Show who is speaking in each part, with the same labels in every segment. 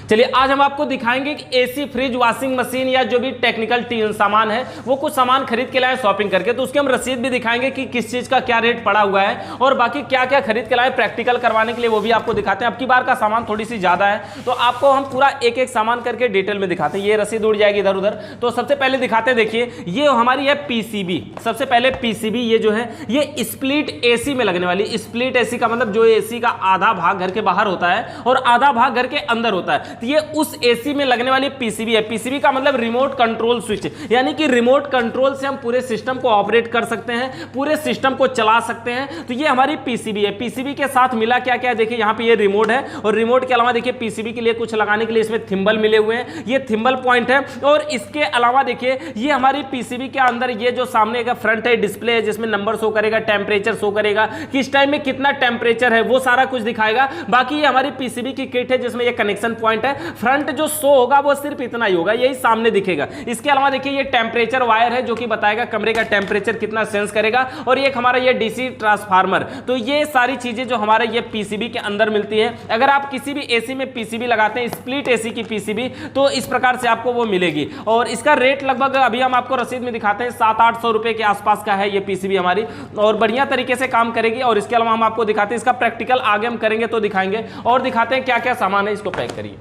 Speaker 1: चलिए आज हम आपको दिखाएंगे कि एसी, फ्रिज, वॉशिंग मशीन या जो भी टेक्निकल सामान है वो कुछ सामान खरीद के लाए शॉपिंग करके, तो उसकी हम रसीद भी दिखाएंगे कि किस चीज का क्या रेट पड़ा हुआ है और बाकी क्या क्या खरीद के लाए प्रैक्टिकल करवाने के लिए वो भी आपको दिखाते हैं। अब की बार का सामान थोड़ी सी ज्यादा है तो आपको हम पूरा एक एक सामान करके डिटेल में दिखाते हैं। ये रसीद उड़ जाएगी इधर उधर। तो सबसे पहले दिखाते हैं, देखिए ये हमारी है पीसीबी। सबसे पहले पीसीबी ये जो है ये स्प्लिट एसी में लगने वाली, स्प्लिट एसी का मतलब जो एसी का आधा भाग घर के बाहर होता है और आधा भाग घर के अंदर होता है, तो ये उस एसी में लगने वाली पीसीबी है। पीसीबी का मतलब रिमोट कंट्रोल स्विच, यानी कि रिमोट कंट्रोल से हम पूरे सिस्टम को ऑपरेट कर सकते हैं, पूरे सिस्टम को चला सकते हैं। तो ये हमारी पीसीबी है। पीसीबी के साथ मिला क्या क्या है, देखिए यहाँ पे ये रिमोट है और रिमोट के अलावा देखिए पीसीबी के लिए कुछ लगाने के लिए इसमें थिम्बल मिले हुए हैं, ये थिम्बल पॉइंट है। और इसके अलावा देखिए ये हमारी पीसीबी के अंदर ये जो सामने का फ्रंट है डिस्प्ले है जिसमें नंबर शो करेगा, टेम्परेचर शो करेगा, किस टाइम में कितना टेम्परेचर है वो सारा कुछ दिखाएगा। बाकी ये हमारी पीसीबी की किट है जिसमें ये कनेक्शन पॉइंट है। फ्रंट जो शो होगा वो सिर्फ इतना ही होगा, यही सामने दिखेगा। इसके अलावा देखिए ये टेम्परेचर वायर है जो कि बताएगा कमरे का टेम्परेचर कितना सेंस करेगा। और ये हमारा ये डीसी ट्रांसफार्मर। तो ये सारी चीजें जो हमारे ये पीसीबी के अंदर मिलती है। अगर आप किसी भी एसी में पीसीबी लगाते हैं, स्प्लिट एसी की पीसीबी, तो इस प्रकार से आपको वो मिलेगी। और इसका रेट लगभग अभी हम आपको रसीद में दिखाते हैं 700-800 रुपए के आसपास का है ये पीसीबी हमारी, और बढ़िया तरीके से काम करेगी। और इसके अलावा हम आपको दिखाते हैं, इसका प्रैक्टिकल आगे हम करेंगे तो दिखाएंगे और दिखाते हैं क्या क्या सामान है, इसको पैक करिए।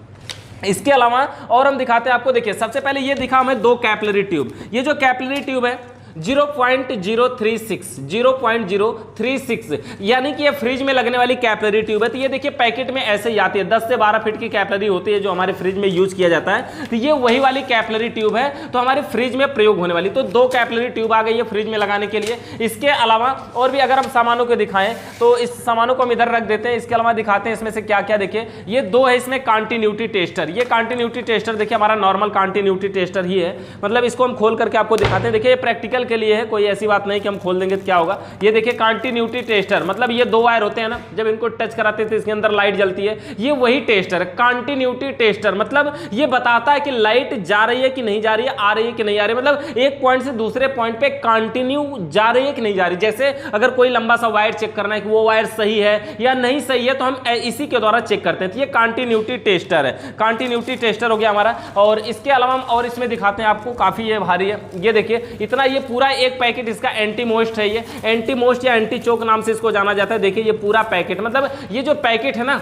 Speaker 1: इसके अलावा और हम दिखाते हैं आपको, देखिए सबसे पहले ये दिखा हमें 2 कैपिलरी ट्यूब। ये जो कैपिलरी ट्यूब है 0.036 यानी कि ये फ्रिज में लगने वाली कैपिलरी ट्यूब है। तो ये देखिए पैकेट में ऐसे ही आती है, 10 से 12 फीट की कैपिलरी होती है जो हमारे फ्रिज में यूज किया जाता है। तो ये वही वाली कैपिलरी ट्यूब है तो हमारे फ्रिज में प्रयोग होने वाली। तो 2 कैपिलरी ट्यूब आ गई है फ्रिज में लगाने के लिए। इसके अलावा और भी अगर हम सामानों को दिखाएं तो इस सामानों को हम इधर रख देते हैं। इसके अलावा दिखाते हैं इसमें से क्या क्या। देखिए ये 2 है इसमें कंटिन्यूटी टेस्टर। ये कंटिन्यूटी टेस्टर देखिए हमारा नॉर्मल कंटिन्यूटी टेस्टर ही है, मतलब इसको हम खोल करके आपको दिखाते हैं। देखिए ये प्रैक्टिकल के लिए है, कोई ऐसी बात नहीं कि हम खोल देंगे तो क्या होगा। ये देखिए कंटिन्यूटी टेस्टर, मतलब ये 2 वायर होते हैं ना, जब इनको टच कराते थे इसके अंदर लाइट जलती है, ये वही टेस्टर है कंटिन्यूटी टेस्टर। मतलब ये बताता है कि लाइट जा रही है कि नहीं जा रही है, आ रही है कि नहीं आ रही है, मतलब एक पॉइंट से दूसरे पॉइंट पे कंटिन्यू जा रही है कि नहीं जा रही। जैसे अगर कोई लंबा सा वायर चेक करना है कि वो वायर सही है या नहीं सही है तो हम इसी के द्वारा चेक करते हैं। तो ये कंटिन्यूटी टेस्टर है, कंटिन्यूटी टेस्टर हो गया हमारा। और इसके अलावा हम और इसमें दिखाते हैं आपको, काफी ये भारी है। ये देखिए इतना, ये पूरा एक पैकेट इसका एंटी मोस्ट है। ये एंटी मोस्ट या एंटी चोक नाम से इसको जाना जाता है। देखिए ये पूरा पैकेट, मतलब ये जो पैकेट है ना,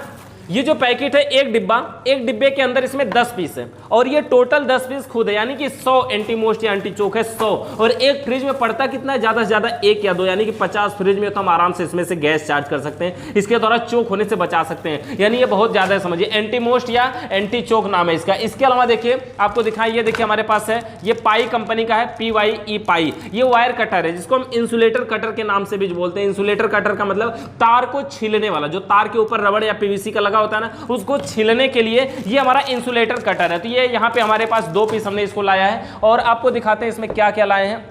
Speaker 1: ये जो पैकेट है एक डिब्बा, एक डिब्बे के अंदर इसमें 10 पीस है और ये टोटल 10 पीस खुद है, यानी कि 100 एंटी मोस्ट या एंटी चोक है 100। और एक फ्रिज में पड़ता कितना है, ज्यादा से ज्यादा 1 या 2, यानी कि 50 फ्रिज में तो हम आराम से इसमें से गैस चार्ज कर सकते हैं, इसके द्वारा चोक होने से बचा सकते हैं। यानी ये बहुत ज्यादा है, समझिए एंटी मोस्ट या एंटी चोक नाम है इसका। इसके अलावा देखिए आपको दिखाएं, ये देखिए हमारे पास है, ये पाई कंपनी का है, PYE पाई। ये वायर कटर है जिसको हम इंसुलेटर कटर के नाम से भी बोलते हैं। इंसुलेटर कटर का मतलब तार को छीलने वाला, जो तार के ऊपर रबड़ या पीवीसी का लगा होता है ना, उसको छीलने के लिए ये हमारा इंसुलेटर कटर है। तो ये यहाँ पे हमारे पास 2 पीस हमने इसको लाया है और आपको दिखाते हैं इसमें क्या क्या लाए हैं,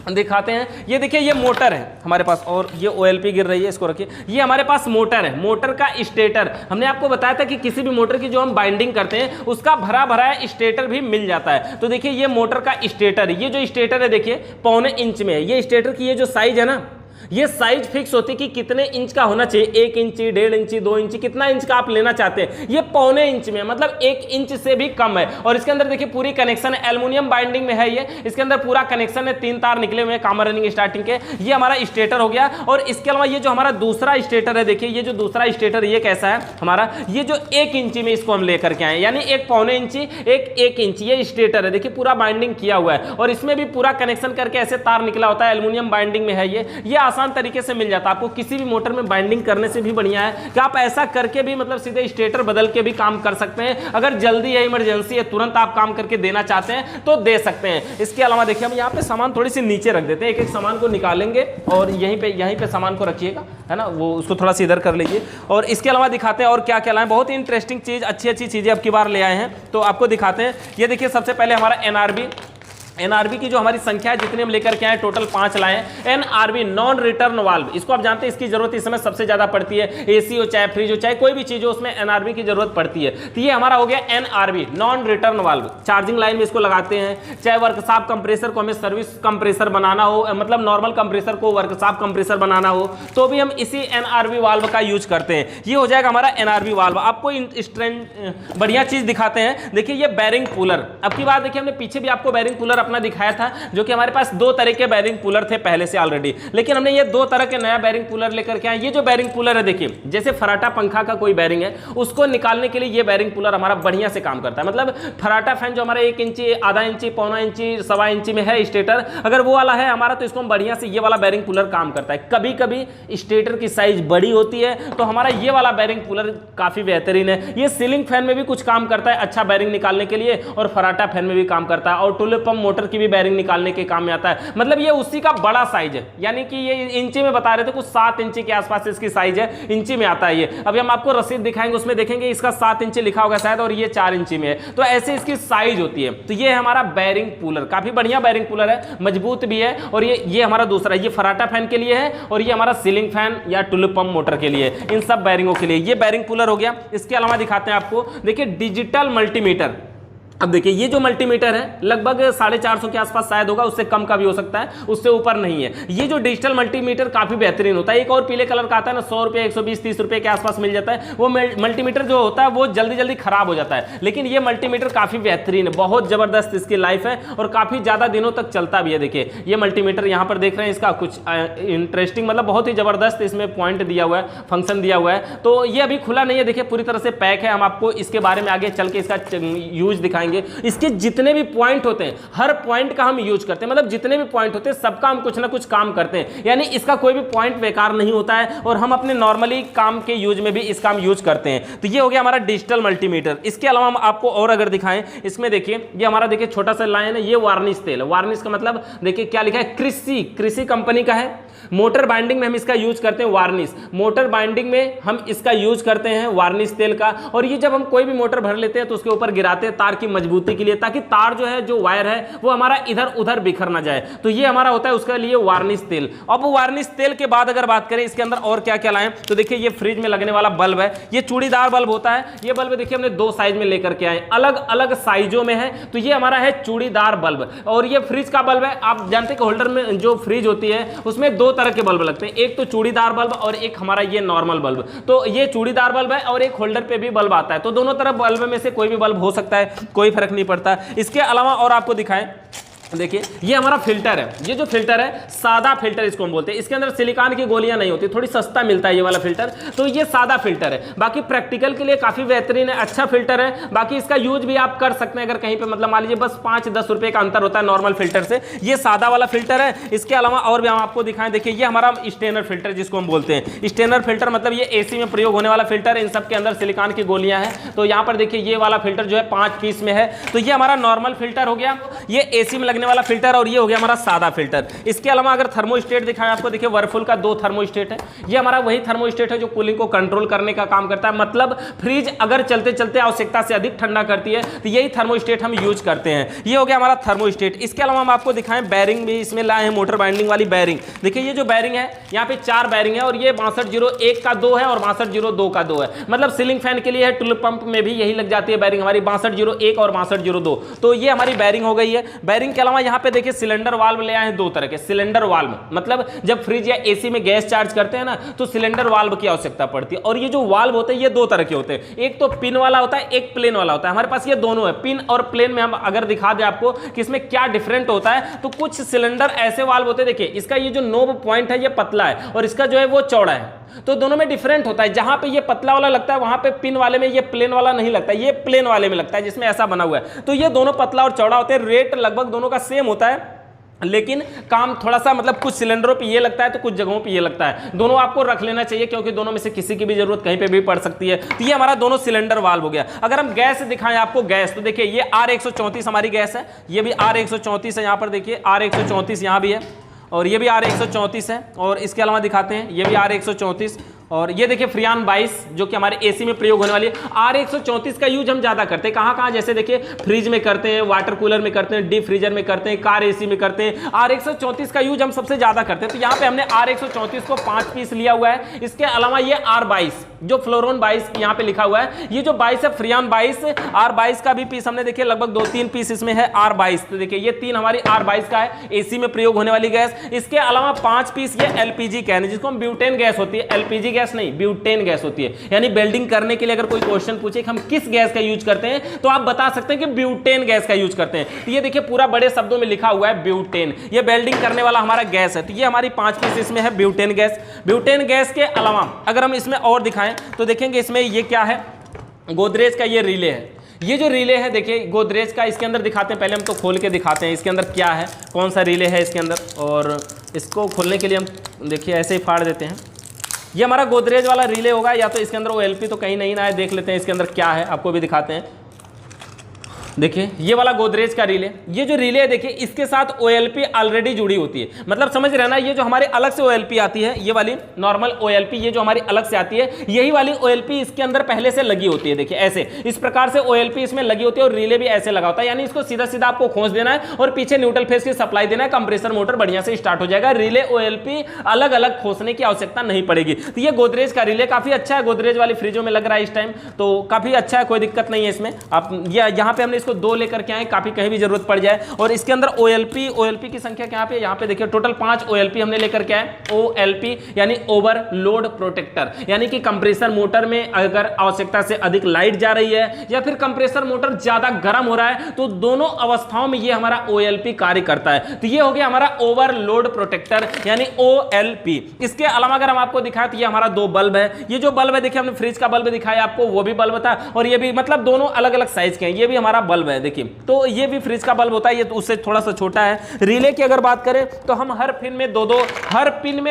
Speaker 1: दिखाते हैं। ये देखिए ये मोटर है हमारे पास और ये OLP गिर रही है, इसको रखिए। ये हमारे पास मोटर है, मोटर का स्टेटर। हमने आपको बताया था कि किसी भी मोटर की जो हम बाइंडिंग करते हैं उसका भरा भरा स्टेटर भी मिल जाता है। तो देखिए ये मोटर का स्टेटर, ये जो स्टेटर है देखिए 1.25 इंच में है। ये स्टेटर की ये जो साइज है ना, ये साइज फिक्स होती है कि कितने इंच का होना चाहिए, 1 इंच, 1.5 इंच, 2 इंच, कितना इंच का आप लेना चाहते हैं। ये 1.25 इंच में, मतलब 1 इंच से भी कम है। और इसके अंदर देखिए पूरी कनेक्शन है, एल्युमिनियम बाइंडिंग में है ये। इसके अंदर पूरा कनेक्शन है, 3 तार निकले हुए हैं कामर रनिंग स्टार्टिंग के। ये हमारा स्टेटर हो गया। और इसके अलावा ये जो हमारा दूसरा स्टेटर है, देखिए ये जो दूसरा स्टेटर ये कैसा है हमारा, ये जो 1 इंची में इसको हम लेकर के आए, यानी 1.25 इंची, 1 इंच ये स्टेटर है। देखिए पूरा बाइंडिंग किया हुआ है और इसमें भी पूरा कनेक्शन करके ऐसे तार निकला होता है, एल्युमिनियम बाइंडिंग में है ये आसान तरीके से मिल जाता है आपको। किसी भी मोटर में बाइंडिंग करने से भी बढ़िया है कि आप ऐसा करके भी, मतलब सीधे स्टेटर बदल के भी काम कर सकते हैं। अगर जल्दी है, इमरजेंसी है, तुरंत आप काम करके देना चाहते हैं तो दे सकते हैं। इसके अलावा देखिए हम यहाँ पे सामान थोड़ी सी नीचे रख देते हैं, एक एक सामान को निकालेंगे और यहीं पे सामान को रखिएगा, है ना, वो उसको थोड़ा सा इधर कर लीजिए। और इसके अलावा दिखाते हैं और क्या क्या लाए, बहुत ही इंटरेस्टिंग चीज, अच्छी अच्छी चीजें अब की बार ले आए हैं तो आपको दिखाते हैं। ये देखिए सबसे पहले हमारा NRB एनआरबी की जो हमारी संख्या है जितने हम लेकर के आए टोटल 5 लाए हैं। एनआरबी नॉन रिटर्न वाल्व, इसको आप जानते हैं इसकी जरूरत इस समय सबसे ज्यादा पड़ती है, एसी हो चाहे फ्रिज हो चाहे कोई भी चीज हो उसमें एनआरबी की जरूरत पड़ती है। तो ये हमारा हो गया NRB non return valve. Charging line में इसको लगाते हैं, चाहे वर्कशॉप कंप्रेसर को हमें सर्विस कंप्रेसर बनाना हो, मतलब नॉर्मल कंप्रेसर को वर्कशॉप कंप्रेसर बनाना हो तो भी हम इसी एनआरबी वाल्व का यूज करते हैं। ये हो जाएगा हमारा एनआरबी वाल्व। आपको बढ़िया चीज दिखाते हैं, देखिए ये बैरिंग पुलर। अब की बात देखिए हमने पीछे भी आपको बैरिंग पुलर अपना दिखाया था, जो कि हमारे पास 2 तरह के बैरिंग पुलर थे पहले से ऑलरेडी, लेकिन हमने ये 2 तरह के नया बैरिंग पुलर लेकर के आए। ये जो बैरिंग पुलर है देखिए, जैसे फराटा पंखा का कोई बैरिंग है उसको निकालने के लिए ये बैरिंग पुलर हमारा बढ़िया से काम करता है। मतलब फराटा फैन जो हमारा 1 इंची, आधा इंची, पौना इंची, 1.25 इंची में है स्टेटर, अगर वो वाला है हमारा तो इसको हम बढ़िया से ये वाला बैरिंग पुलर काम करता है। कभी कभी स्टेटर की साइज बड़ी होती है तो हमारा ये वाला बैरिंग पुलर काफी बेहतरीन है। ये सीलिंग फैन में भी कुछ काम करता है अच्छा बैरिंग निकालने के लिए, और फराटा फैन में भी काम करता है, और टुलिप पंप मोटर की भी बैरिंग निकालने के काम में आता है। मतलब ये उसी का बड़ा साइज है, यानी कि ये इंची में बता रहे थे कुछ 7 इंची के आसपास इसकी साइज है, इंची में आता है ये। अभी हम आपको रसीद दिखाएंगे उसमें देखेंगे इसका 7 इंची लिखा होगा शायद, और ये 4 इंची में है, तो ऐसे इसकी साइज होती है। तो ये हमारा बैरिंग पुलर काफी बढ़िया बैरिंग पुलर है, मजबूत भी है। और ये हमारा दूसरा, ये फराटा फैन के लिए है, और ये हमारा सीलिंग फैन या टुलिप पंप मोटर के लिए, इन सब बैरिंगों के लिए ये बैरिंग पुलर हो गया। इसके अलावा दिखाते हैं आपको, देखिए डिजिटल मल्टीमीटर। अब देखिए ये जो मल्टीमीटर है लगभग 450 के आसपास शायद होगा, उससे कम का भी हो सकता है, उससे ऊपर नहीं है। ये जो डिजिटल मल्टीमीटर काफी बेहतरीन होता है। एक और पीले कलर का आता है ना, 100 रुपये, 120-130 रुपये के आसपास मिल जाता है। वो मल्टीमीटर जो होता है वो जल्दी जल्दी खराब हो जाता है, लेकिन ये मल्टीमीटर काफी बेहतरीन है, बहुत जबरदस्त इसकी लाइफ है और काफी ज्यादा दिनों तक चलता भी है। देखिए ये मल्टीमीटर यहाँ पर देख रहे हैं, इसका कुछ इंटरेस्टिंग मतलब बहुत ही जबरदस्त इसमें पॉइंट दिया हुआ है, फंक्शन दिया हुआ है। तो ये अभी खुला नहीं है, देखिए पूरी तरह से पैक है। हम आपको इसके बारे में आगे चल के इसका यूज दिखाएंगे। इसके जितने भी पॉइंट होते हैं हर पॉइंट का हम यूज करते हैं, मतलब जितने भी पॉइंट होते हैं सबका हम कुछ ना कुछ काम करते हैं, यानी इसका कोई भी पॉइंट बेकार नहीं होता है, और हम अपने नॉर्मली काम के यूज में भी इसका हम यूज करते हैं। तो ये हो गया हमारा डिजिटल मल्टीमीटर। इसके अलावा हम आपको और अगर दिखाएं, इसमें देखिए ये हमारा देखिए छोटा सा लाइन है, ये वार्निश तेल। वार्निश का मतलब देखिए क्या लिखा है, कृषि कंपनी का है। मोटर बाइंडिंग में हम इसका यूज करते हैं वार्निश, मोटर बाइंडिंग में हम इसका यूज करते हैं वार्निश तेल का। और ये जब हम कोई भी मोटर भर लेते हैं तो उसके ऊपर गिराते हैं तार की मजबूती के लिए, ताकि तार जो है, जो वायर है वो हमारा इधर उधर बिखर ना जाए। तो ये हमारा होता है उसके लिए वार्निश तेल। अब वार्निश तेल के बाद अगर बात करें इसके अंदर और क्या क्या लाएं, तो देखिए ये फ्रिज में लगने वाला बल्ब है, ये चूड़ीदार बल्ब होता है। ये बल्ब देखिए हमने 2 साइज में लेकर के आए, अलग अलग साइजों में है। तो ये हमारा है चूड़ीदार बल्ब, और ये फ्रिज का बल्ब है। आप जानते हैं कि होल्डर में जो फ्रिज होती है उसमें 2 तरह के बल्ब लगते हैं, एक तो चूड़ीदार बल्ब और एक हमारा ये नॉर्मल बल्ब। तो ये चूड़ीदार बल्ब है और एक होल्डर पे भी बल्ब आता है, तो दोनों तरफ बल्ब में से कोई भी बल्ब हो सकता है, कोई फर्क नहीं पड़ता। इसके अलावा और आपको दिखाएं, देखिए ये हमारा फिल्टर है। ये जो फिल्टर है सादा फिल्टर इसको हम बोलते हैं, इसके अंदर सिलिकॉन की गोलियां नहीं होती, थोड़ी सस्ता मिलता है ये वाला फिल्टर। तो ये सादा फिल्टर है, बाकी प्रैक्टिकल के लिए काफी बेहतरीन है, अच्छा फिल्टर है। बाकी इसका यूज भी आप कर सकते हैं अगर कहीं पे मतलब मान लीजिए बस 5-10 रुपए का अंतर होता है नॉर्मल फिल्टर से। ये सादा वाला फिल्टर है। इसके अलावा और भी हम आपको दिखाएं, देखिए ये हमारा स्टेनर फिल्टर जिसको हम बोलते हैं। स्टेनर फिल्टर मतलब ये एसी में प्रयोग होने वाला फिल्टर है, इन सब के अंदर सिलिकॉन की गोलियां हैं। तो यहाँ पर देखिए ये वाला फिल्टर जो है 5 पीस में है। तो ये हमारा नॉर्मल फिल्टर हो गया, ये एसी में लगने वाला फिल्टर, और ये हो गया हमारा सादा फिल्टर। इसके अलावा अगर थर्मोस्टेट दिखाएं आपको, देखिए वर्लपूल का 2 थर्मोस्टेट है। ये हमारा वही थर्मोस्टेट है जो कूलिंग को कंट्रोल करने का काम करता है, मतलब फ्रिज अगर चलते चलते आवश्यकता से अधिक ठंडा करती है तो यही थर्मोस्टेट हम यूज करते हैं। ये हो गया हमारा थर्मोस्टेट। इसके अलावा हम आपको दिखाएं बैरिंग भी इसमें लाए हैं, मोटर बाइंडिंग वाली बैरिंग। देखिए ये जो बैरिंग है यहाँ पे 4 बैरिंग है, और ये 6201 का 2 है और 6202 का 2 है, मतलब सीलिंग फैन के लिए है। टुलिप पंप में भी यही लग जाती है बैरिंग हमारी 6201 और 6202। तो ये हमारी बैरिंग हो गई है। बैरिंग के अलावा यहाँ पे देखिए सिलेंडर वाल्व ले आए हैं 2 तरह के। सिलेंडर वाल्व मतलब जब फ्रिज या एसी में गैस चार्ज करते हैं ना, तो सिलेंडर वाल्व की आवश्यकता पड़ती है। और ये जो वाल्व होते हैं ये 2 तरह के होते हैं, एक तो पिन वाला होता है, एक प्लेन वाला होता है। हमारे पास ये दोनों है, पिन और प्लेन में हम अगर दिखा दें आपको कि इसमें क्या डिफरेंट होता है, तो कुछ सिलेंडर ऐसे वाल्व होते हैं, देखिए इसका ये जो नोब पॉइंट है ये पतला है और इसका जो है वो चौड़ा है। तो दोनों में डिफरेंट होता है, जहां पे ये पतला वाला लगता है वहां पे पिन वाले में ये प्लेन वाला नहीं लगता, ये प्लेन वाले में लगता है जिसमें ऐसा बना हुआ है। तो ये दोनों पतला और चौड़ा होते हैं। रेट लगभग दोनों का सेम होता है, लेकिन काम थोड़ा सा मतलब कुछ सिलेंडरों पे ये लगता है तो कुछ जगहों पे ये लगता है। दोनों आपको रख लेना चाहिए क्योंकि दोनों में से किसी की भी जरूरत कहीं पे भी पड़ सकती है। तो ये हमारा दोनों सिलेंडर वाल्व हो गया। अगर हम गैस दिखाएं आपको, गैस तो देखिए ये R134 हमारी गैस है, ये भी R134 है। यहाँ पर देखिए R134 यहाँ भी है और ये भी R134 है। और इसके अलावा दिखाते हैं ये भी R134 और ये देखिए फ्रियान 22 जो कि हमारे एसी में प्रयोग होने वाली है। R134 का यूज हम ज्यादा करते हैं कहां कहां, जैसे देखिए फ्रिज में करते हैं, वाटर कूलर में करते हैं, डीप फ्रीजर में करते हैं, कार एसी में करते हैं। R134 का यूज हम सबसे ज्यादा करते हैं। तो यहां पे हमने R134 को 5 पीस लिया हुआ है। इसके अलावा ये R22 जो फ्लोरोन 22 यहां पे लिखा हुआ है, ये जो 22 है फ्रियान 22, R22 का भी पीस हमने देखिए लगभग 2-3 पीस इसमें है R22। तो देखिए ये 3 हमारी R22 का है, एसी में प्रयोग होने वाली गैस। इसके अलावा 5 पीस ये एलपीजी कहने जिसको हम ब्यूटेन गैस होती है, एलपीजी गैस नहीं ब्यूटेन गैस होती है। यानी वेल्डिंग करने के लिए अगर कोई क्वेश्चन पूछे कि हम किस गैस का यूज करते हैं तो आप बता सकते हैं कि ब्यूटेन गैस का यूज करते हैं। तो ये देखिए पूरा बड़े शब्दों में लिखा हुआ है ब्यूटेन, ये वेल्डिंग करने वाला हमारा गैस है। तो ये हमारी 5 पीस इसमें है ब्यूटेन गैस। ब्यूटेन गैस के अलावा अगर हम इसमें और दिखाएं तो देखेंगे इसमें ये क्या है, गोदरेज का ये रिले है। ये जो रिले है देखिए गोदरेज का, इसके अंदर दिखाते हैं, पहले हम तो खोल के दिखाते हैं इसके अंदर क्या है, कौन सा रिले है इसके अंदर। और इसको खोलने के लिए हम देखिए ऐसे ही फाड़ देते हैं। ये हमारा गोदरेज वाला रिले होगा, या तो इसके अंदर OLP तो कहीं नहीं ना है, देख लेते हैं इसके अंदर क्या है, आपको भी दिखाते हैं। देखिए ये वाला गोदरेज का रिले, ये जो रिले है देखिए इसके साथ OLP ऑलरेडी जुड़ी होती है, मतलब समझ रहे ना, ये जो हमारे अलग से OLP आती है, ये वाली नॉर्मल OLP, ये जो हमारी अलग से आती है, यही वाली OLP इसके अंदर पहले से लगी होती है। देखिए ऐसे इस प्रकार से OLP इसमें लगी होती है और रिले भी ऐसे लगा होता है। यानी इसको सीधा सीधा आपको खोस देना है और पीछे न्यूट्रल फेज की सप्लाई देना है, कंप्रेसर मोटर बढ़िया से स्टार्ट हो जाएगा। रिले OLP अलग अलग खोसने की आवश्यकता नहीं पड़ेगी। तो ये गोदरेज का रिले काफी अच्छा है, गोदरेज वाली फ्रिजों में लग रहा है इस टाइम, तो काफी अच्छा है, कोई दिक्कत नहीं है इसमें। आप यहाँ पे हमने इसको 2 लेकर के आए, काफी कहीं भी जरूरत पड़ जाए। और इसके अंदर OLP की संख्या क्या पे, यहाँ पे देखिए टोटल 5 OLP हमने लेकर के आए। OLP यानी ओवरलोड प्रोटेक्टर, यानी कि कंप्रेसर मोटर में अगर आवश्यकता से अधिक लाइट जा रही है या फिर कंप्रेसर मोटर ज्यादा गर्म हो रहा है, तो दोनों अवस्थाओं में ये हमारा OLP कार्य करता है। तो ये हो गया हमारा ओवरलोड प्रोटेक्टर यानी OLP। इसके अलावा अगर हम आपको दिखाएं तो ये हमारा 2 बल्ब है। ये जो बल्ब है देखिए हमने फ्रिज का बल्ब दिखाया आपको, वो भी बल्ब था, और ये भी, मतलब दोनों अलग अलग साइज के हैं। ये भी हमारा बल्ब है देखिए, तो ये भी फ्रिज का बल्ब होता है, ये तो उससे थोड़ा सा छोटा है। रिले की अगर बात करें तो हम हर पिन में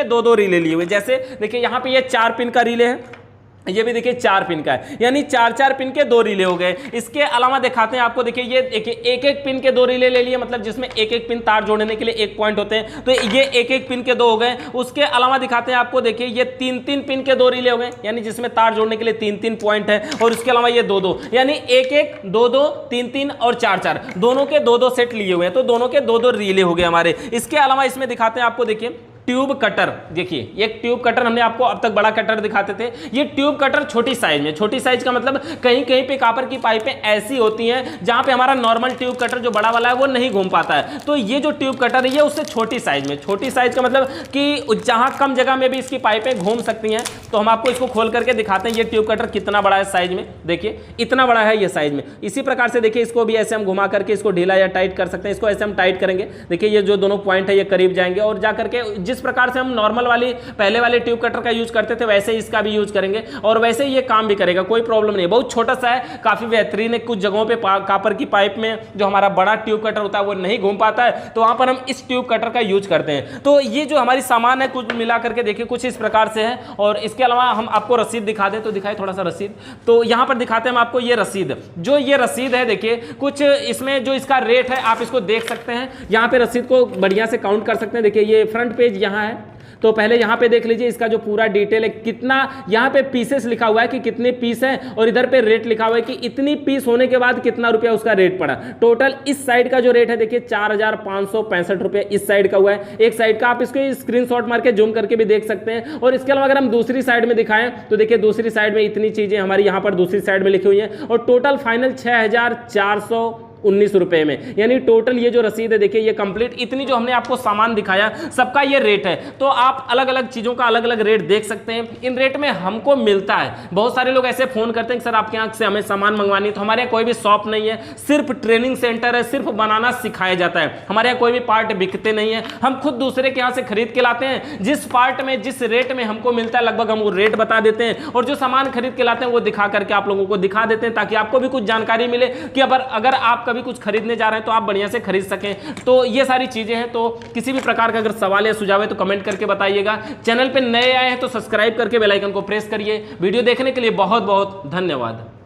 Speaker 1: दो दो रिले लिए हुए, जैसे देखिए यहाँ पे ये 4 पिन का रिले है, ये भी देखिए 4 पिन का है, यानी 4 पिन के 2 रिले हो गए। इसके अलावा दिखाते हैं आपको, देखिए ये एक पिन के 2 रिले ले लिए, मतलब जिसमें एक पिन तार जोड़ने के लिए 1 पॉइंट होते हैं, तो ये एक पिन के 2 हो गए। उसके अलावा दिखाते हैं आपको, देखिए ये 3 पिन के 2 रिले हो गए, यानी जिसमें तार जोड़ने के लिए 3 पॉइंट है। और उसके अलावा ये 2 यानी 1 2 3 और 4 दोनों के 2 सेट लिए हुए हैं, तो दोनों के 2 रिले हो गए हमारे। इसके अलावा इसमें दिखाते हैं आपको, देखिए ट्यूब कटर, देखिए एक ट्यूब कटर, हमने आपको अब तक बड़ा कटर दिखाते थे, ये ट्यूब कटर छोटी साइज में, छोटी साइज का मतलब कहीं कहीं पे कॉपर की पाइपें ऐसी होती हैं जहां पे हमारा नॉर्मल ट्यूब कटर जो बड़ा वाला है वो नहीं घूम पाता है, तो ये जो ट्यूब कटर है ये उससे छोटी साइज में, छोटी साइज का मतलब कि जहां कम जगह में भी इसकी पाइपें घूम सकती हैं। तो हम आपको इसको खोल करके दिखाते हैं ये ट्यूब कटर कितना बड़ा है साइज में, देखिए इतना बड़ा है ये साइज में। इसी प्रकार से देखिए इसको भी ऐसे हम घुमा करके इसको ढीला या टाइट कर सकते हैं, इसको ऐसे हम टाइट करेंगे, देखिए ये जो दोनों पॉइंट है ये करीब जाएंगे, और जाकर के जिस प्रकार से हम नॉर्मल वाली पहले वाले ट्यूब कटर का यूज करते थे वैसे इसका भी यूज करेंगे, और वैसे ही ये काम भी करेगा, कोई प्रॉब्लम नहीं। बहुत छोटा सा है, काफी बेहतरीन है। कुछ जगहों पे कॉपर की पाइप में जो हमारा बड़ा ट्यूब कटर होता है वो नहीं घूम पाता है, तो वहां पर हम इस ट्यूब कटर का यूज करते हैं। तो ये जो हमारी सामान है कुछ मिला करके देखिए कुछ इस प्रकार से है। और इसके अलावा हम आपको रसीद दिखा दें, तो दिखाए थोड़ा सा रसीद, तो यहां पर दिखाते हैं हम आपको ये रसीद, जो ये रसीद है देखिए कुछ इसमें जो इसका रेट है आप इसको देख सकते हैं, यहां पे रसीद को बढ़िया से काउंट कर सकते हैं। देखिए ये फ्रंट पेज यहां है, तो पहले यहां पे देख लीजिए इसका जो पूरा डिटेल है, कितना यहां पे पीसेस लिखा हुआ है कि कितने पीस है, और इधर पे रेट लिखा हुआ है कि इतनी पीस होने के बाद कितना रुपया उसका रेट पड़ा। टोटल इस साइड का जो रेट है देखिए 4565 रुपये इस साइड का हुआ है, एक साइड का। आप इसको स्क्रीनशॉट मार के जूम करके भी देख सकते हैं। और इसके अलावा अगर हम दूसरी साइड में दिखाएं तो देखिए दूसरी साइड में इतनी चीजें हमारी यहां पर दूसरी साइड में लिखी हुई है, और टोटल फाइनल 6419 रुपए में, यानी टोटल ये जो रसीद है देखिए ये कंप्लीट इतनी जो हमने आपको सामान दिखाया सबका ये रेट है। तो आप अलग अलग चीजों का अलग अलग रेट देख सकते हैं, इन रेट में हमको मिलता है। बहुत सारे लोग ऐसे फोन करते हैं कि सर आपके यहाँ से हमें सामान मंगवानी, तो हमारे यहाँ कोई भी शॉप नहीं है, सिर्फ ट्रेनिंग सेंटर है, सिर्फ बनाना सिखाया जाता है। हमारे यहाँ कोई भी पार्ट बिकते नहीं है, हम खुद दूसरे के यहाँ से खरीद के लाते हैं, जिस पार्ट में जिस रेट में हमको मिलता है लगभग हम वो रेट बता देते हैं, और जो सामान खरीद के लाते हैं वो दिखा करके आप लोगों को दिखा देते हैं, ताकि आपको भी कुछ जानकारी मिले कि अगर आप कभी कुछ खरीदने जा रहे हैं तो आप बढ़िया से खरीद सकें। तो ये सारी चीजें हैं। तो किसी भी प्रकार का अगर सवाल या सुझाव है तो कमेंट करके बताइएगा। चैनल पे नए आए हैं तो सब्सक्राइब करके बेल आइकन को प्रेस करिए। वीडियो देखने के लिए बहुत बहुत धन्यवाद।